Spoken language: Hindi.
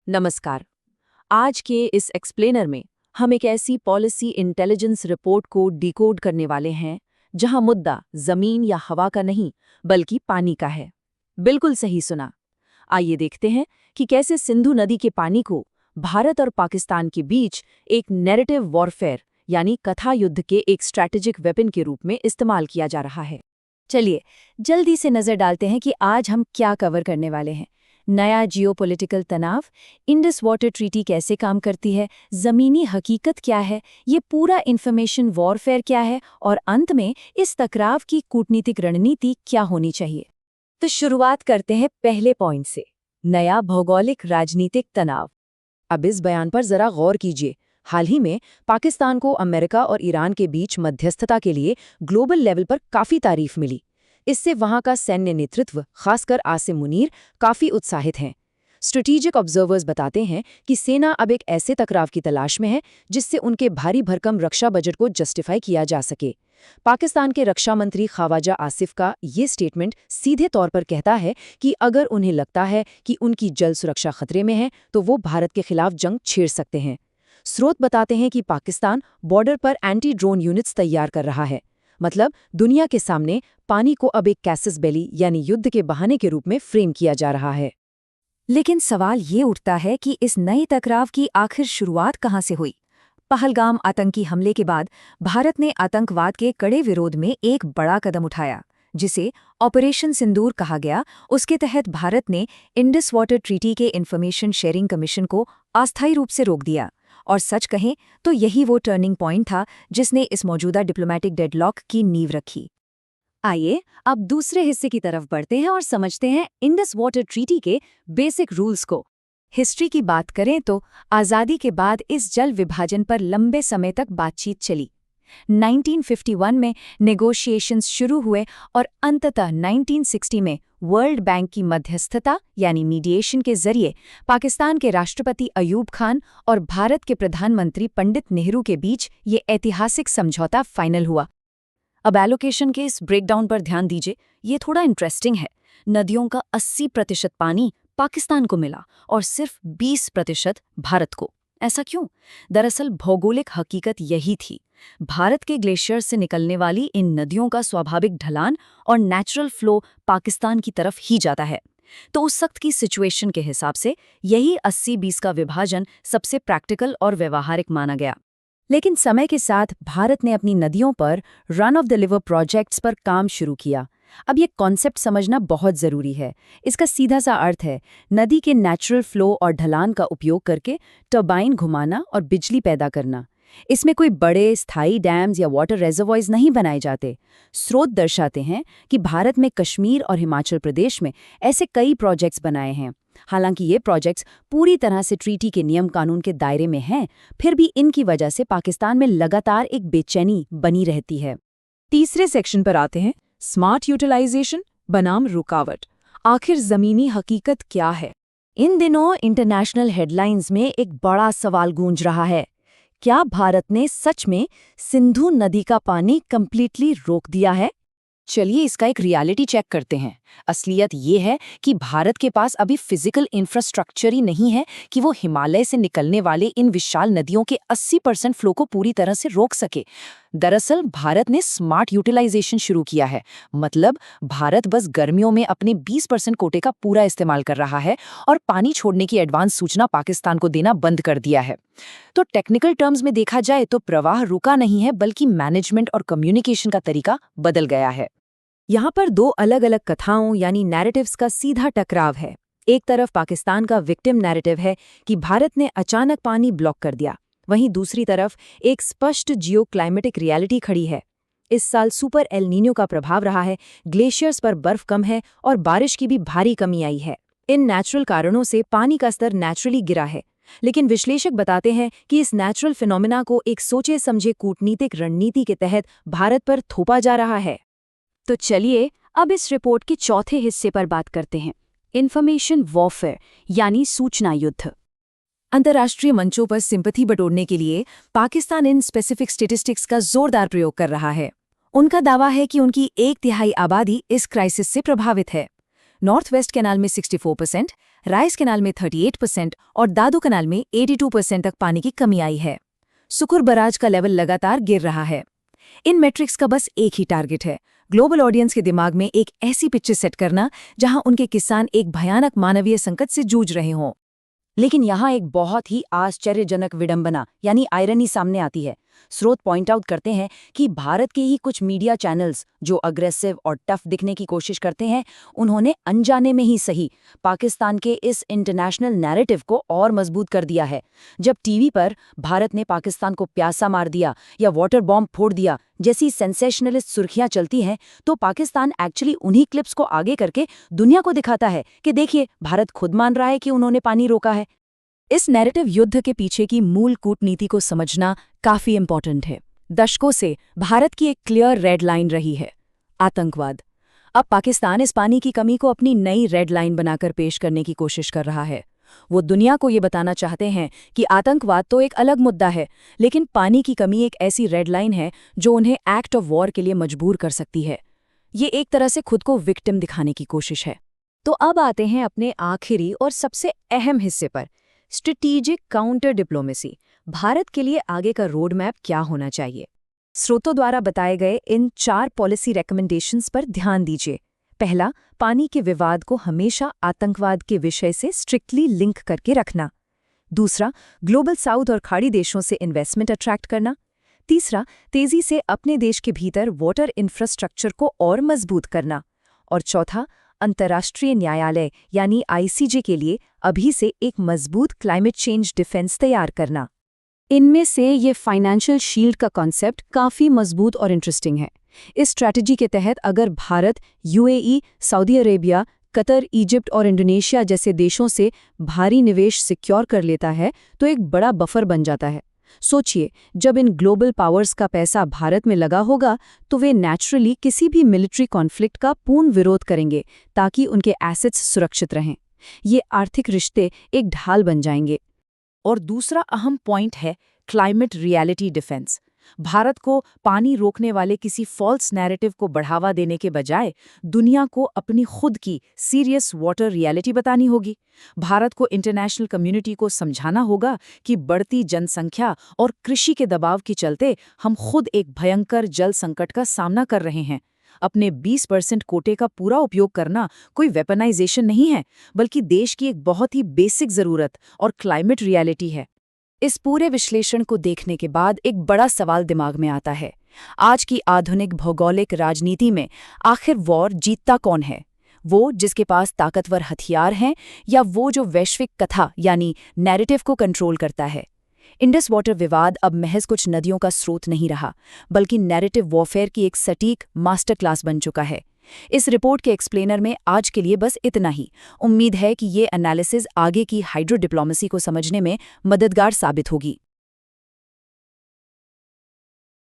नमस्कार। आज के इस एक्सप्लेनर में हम एक ऐसी पॉलिसी इंटेलिजेंस रिपोर्ट को डिकोड करने वाले हैं जहां मुद्दा जमीन या हवा का नहीं बल्कि पानी का है। बिल्कुल सही सुना। आइए देखते हैं कि कैसे सिंधु नदी के पानी को भारत और पाकिस्तान के बीच एक नैरेटिव वॉरफेयर यानी कथा युद्ध के एक स्ट्रैटेजिक वेपन के रूप में इस्तेमाल किया जा रहा है। चलिए जल्दी से नजर डालते हैं कि आज हम क्या कवर करने वाले हैं। नया जियोपॉलिटिकल तनाव, इंडस वाटर ट्रीटी कैसे काम करती है, जमीनी हकीकत क्या है, ये पूरा इंफॉर्मेशन वॉरफेयर क्या है और अंत में इस टकराव की कूटनीतिक रणनीति क्या होनी चाहिए। तो शुरुआत करते हैं पहले पॉइंट से, नया भौगोलिक राजनीतिक तनाव। अब इस बयान पर जरा गौर कीजिए। हाल ही में पाकिस्तान को अमेरिका और ईरान के बीच मध्यस्थता के लिए ग्लोबल लेवल पर काफी तारीफ मिली। इससे वहां का सैन्य नेतृत्व, खासकर आसिम मुनीर, काफी उत्साहित हैं। स्ट्रेटेजिक ऑब्जर्वर्स बताते हैं कि सेना अब एक ऐसे टकराव की तलाश में है जिससे उनके भारी भरकम रक्षा बजट को जस्टिफाई किया जा सके। पाकिस्तान के रक्षा मंत्री ख्वाजा आसिफ का ये स्टेटमेंट सीधे तौर पर कहता है कि अगर उन्हें लगता है कि उनकी जल सुरक्षा खतरे में है तो वो भारत के खिलाफ जंग छेड़ सकते हैं। स्रोत बताते हैं कि पाकिस्तान बॉर्डर पर एंटी ड्रोन यूनिट्स तैयार कर रहा है। मतलब दुनिया के सामने पानी को अब एक कैसस बेली यानी युद्ध के बहाने के रूप में फ्रेम किया जा रहा है। लेकिन सवाल ये उठता है कि इस नए टकराव की आखिर शुरुआत कहाँ से हुई। पहलगाम आतंकी हमले के बाद भारत ने आतंकवाद के कड़े विरोध में एक बड़ा कदम उठाया, जिसे ऑपरेशन सिंदूर कहा गया। उसके तहत भारत ने इंडस वाटर ट्रीटी के इंफॉर्मेशन शेयरिंग कमीशन को अस्थायी रूप से रोक दिया। और सच कहें तो यही वो टर्निंग पॉइंट था जिसने इस मौजूदा डिप्लोमैटिक डेडलॉक की नींव रखी। आइए अब दूसरे हिस्से की तरफ बढ़ते हैं और समझते हैं इंडस वाटर ट्रीटी के बेसिक रूल्स को। हिस्ट्री की बात करें तो आज़ादी के बाद इस जल विभाजन पर लंबे समय तक बातचीत चली। 1951 में नेगोशिएशंस शुरू हुए और अंततः 1960 में वर्ल्ड बैंक की मध्यस्थता यानी मीडिएशन के जरिए पाकिस्तान के राष्ट्रपति अयूब खान और भारत के प्रधानमंत्री पंडित नेहरू के बीच ये ऐतिहासिक समझौता फाइनल हुआ। अब एलोकेशन के इस ब्रेकडाउन पर ध्यान दीजिए, ये थोड़ा इंटरेस्टिंग है। नदियों का 80% पानी पाकिस्तान को मिला और सिर्फ 20% भारत को। ऐसा क्यों? दरअसल भौगोलिक हकीकत यही थी। भारत के ग्लेशियर से निकलने वाली इन नदियों का स्वाभाविक ढलान और नेचुरल फ्लो पाकिस्तान की तरफ ही जाता है। तो उस वक्त की सिचुएशन के हिसाब से यही 80-20 का विभाजन सबसे प्रैक्टिकल और व्यवहारिक माना गया। लेकिन समय के साथ भारत ने अपनी नदियों पर run of the river projects पर काम शुरू किया। अब ये कॉन्सेप्ट समझना बहुत ज़रूरी है। इसका सीधा सा अर्थ है नदी के नेचुरल फ्लो और ढलान का उपयोग करके टर्बाइन घुमाना और बिजली पैदा करना। इसमें कोई बड़े स्थायी डैम्स या वाटर रिजर्वॉयर्स नहीं बनाए जाते। स्रोत दर्शाते हैं कि भारत में कश्मीर और हिमाचल प्रदेश में ऐसे कई प्रोजेक्ट्स बनाए हैं। हालांकि ये प्रोजेक्ट्स पूरी तरह से ट्रीटी के नियम कानून के दायरे में हैं, फिर भी इनकी वजह से पाकिस्तान में लगातार एक बेचैनी बनी रहती है। तीसरे सेक्शन पर आते हैं, स्मार्ट यूटिलाइजेशन बनाम रुकावट। आखिर जमीनी हकीकत क्या है? इन दिनों इंटरनेशनल हेडलाइंस में एक बड़ा सवाल गूंज रहा है। क्या भारत ने सच में सिंधु नदी का पानी कंप्लीटली रोक दिया है? चलिए इसका एक रियलिटी चेक करते हैं। असलियत ये है कि भारत के पास अभी फिजिकल इंफ्रास्ट्रक्चर ही नहीं है कि वो हिमालय से निकलने वाले इन विशाल नदियों के 80% फ्लो को पूरी तरह से रोक सके। दरअसल भारत ने स्मार्ट यूटिलाइजेशन शुरू किया है। मतलब भारत बस गर्मियों में अपने 20% कोटे का पूरा इस्तेमाल कर रहा है और पानी छोड़ने की एडवांस सूचना पाकिस्तान को देना बंद कर दिया है। तो टेक्निकल टर्म्स में देखा जाए तो प्रवाह रुका नहीं है, बल्कि मैनेजमेंट और कम्युनिकेशन का तरीका बदल गया है। यहाँ पर दो अलग अलग कथाओं यानी नैरेटिव्स का सीधा टकराव है। एक तरफ पाकिस्तान का विक्टिम नैरेटिव है कि भारत ने अचानक पानी ब्लॉक कर दिया, वहीं दूसरी तरफ एक स्पष्ट जियो क्लाइमेटिक रियलिटी खड़ी है। इस साल सुपर एल नीनो का प्रभाव रहा है, ग्लेशियर्स पर बर्फ कम है और बारिश की भी भारी कमी आई है। इन नेचुरल कारणों से पानी का स्तर नेचुरली गिरा है। लेकिन विश्लेषक बताते हैं कि इस नेचुरल फिनोमिना को एक सोचे समझे कूटनीतिक रणनीति के तहत भारत पर थोपा जा रहा है। तो चलिए अब इस रिपोर्ट के चौथे हिस्से पर बात करते हैं, इंफॉर्मेशन वॉरफेयर यानी सूचना युद्ध। अंतर्राष्ट्रीय मंचों पर सिंपैथी बटोरने के लिए पाकिस्तान इन स्पेसिफिक स्टैटिस्टिक्स का जोरदार प्रयोग कर रहा है। उनका दावा है कि उनकी 1/3 आबादी इस क्राइसिस से प्रभावित है। नॉर्थ वेस्ट कैनाल में 64%, राइस कैनाल में 38% और दादू कैनाल में 82% तक पानी की कमी आई है। सुकुर बराज का लेवल लगातार गिर रहा है। इन मैट्रिक्स का बस एक ही टारगेट है, ग्लोबल ऑडियंस के दिमाग में एक ऐसी पिक्चर सेट करना जहां उनके किसान एक भयानक मानवीय संकट से जूझ रहे हों। लेकिन यहाँ एक बहुत ही आश्चर्यजनक विडंबना यानी आयरनी सामने आती है। स्रोत पॉइंट आउट करते हैं कि भारत के ही कुछ मीडिया चैनल्स जो अग्रेसिव और टफ दिखने की कोशिश करते हैं, उन्होंने अनजाने में ही सही पाकिस्तान के इस इंटरनेशनल नैरेटिव को और मजबूत कर दिया है। जब टीवी पर भारत ने पाकिस्तान को प्यासा मार दिया या वाटर बॉम्ब फोड़ दिया जैसी सेंसेशनलिस्ट सुर्खियां चलती हैं, तो पाकिस्तान एक्चुअली उन्हीं क्लिप्स को आगे करके दुनिया को दिखाता है कि देखिए, भारत खुद मान रहा है कि उन्होंने पानी रोका है। इस नैरेटिव युद्ध के पीछे की मूल कूटनीति को समझना काफी इम्पोर्टेंट है। दशकों से भारत की एक क्लियर रेड लाइन रही है, आतंकवाद। अब पाकिस्तान इस पानी की कमी को अपनी नई रेड लाइन बनाकर पेश करने की कोशिश कर रहा है। वो दुनिया को ये बताना चाहते हैं कि आतंकवाद तो एक अलग मुद्दा है, लेकिन पानी की कमी एक ऐसी रेड लाइन है जो उन्हें एक्ट ऑफ वॉर के लिए मजबूर कर सकती है। ये एक तरह से खुद को विक्टिम दिखाने की कोशिश है। तो अब आते हैं अपने आखिरी और सबसे अहम हिस्से पर, स्ट्रेटेजिक काउंटर डिप्लोमेसी। भारत के लिए आगे का रोड मैप क्या होना चाहिए? स्रोतों द्वारा बताए गए इन 4 पॉलिसी रिकमेंडेशंस पर ध्यान दीजिए। पहला, पानी के विवाद को हमेशा आतंकवाद के विषय से स्ट्रिक्टली लिंक करके रखना। दूसरा, ग्लोबल साउथ और खाड़ी देशों से इन्वेस्टमेंट अट्रैक्ट करना। तीसरा, तेजी से अपने देश के भीतर वाटर इंफ्रास्ट्रक्चर को और मजबूत करना। और चौथा, अंतर्राष्ट्रीय न्यायालय यानी आईसीजे के लिए अभी से एक मजबूत क्लाइमेट चेंज डिफेंस तैयार करना। इनमें से ये फाइनेंशियल शील्ड का कॉन्सेप्ट काफ़ी मजबूत और इंटरेस्टिंग है। इस स्ट्रैटेजी के तहत अगर Bharat UAE, Saudi Arabia, Qatar, Egypt और इंडोनेशिया जैसे देशों से भारी निवेश सिक्योर कर लेता है तो एक बड़ा बफर बन जाता है। सोचिए, जब इन ग्लोबल पावर्स का पैसा भारत में लगा होगा तो वे नेचुरली किसी भी मिलिट्री कॉन्फ्लिक्ट का पूर्ण विरोध करेंगे ताकि उनके एसेट्स सुरक्षित रहें। ये आर्थिक रिश्ते एक ढाल बन जाएंगे। और दूसरा अहम पॉइंट है क्लाइमेट रियलिटी डिफेंस। भारत को पानी रोकने वाले किसी फॉल्स नैरेटिव को बढ़ावा देने के बजाय दुनिया को अपनी खुद की सीरियस वाटर रियलिटी बतानी होगी। भारत को इंटरनेशनल कम्युनिटी को समझाना होगा कि बढ़ती जनसंख्या और कृषि के दबाव के चलते हम खुद एक भयंकर जल संकट का सामना कर रहे हैं। अपने 20% कोटे का पूरा उपयोग करना कोई वेपनाइजेशन नहीं है, बल्कि देश की एक बहुत ही बेसिक ज़रूरत और क्लाइमेट रियलिटी है। इस पूरे विश्लेषण को देखने के बाद एक बड़ा सवाल दिमाग में आता है, आज की आधुनिक भौगोलिक राजनीति में आखिर वॉर जीतता कौन है? वो जिसके पास ताकतवर हथियार हैं या वो जो वैश्विक कथा यानी नैरेटिव को कंट्रोल करता है? इंडस वाटर विवाद अब महज कुछ नदियों का स्रोत नहीं रहा, बल्कि नैरेटिव वॉरफेयर की एक सटीक मास्टर क्लास बन चुका है। इस रिपोर्ट के एक्सप्लेनर में आज के लिए बस इतना ही। उम्मीद है कि ये एनालिसिस आगे की हाइड्रो डिप्लोमेसी को समझने में मददगार साबित होगी।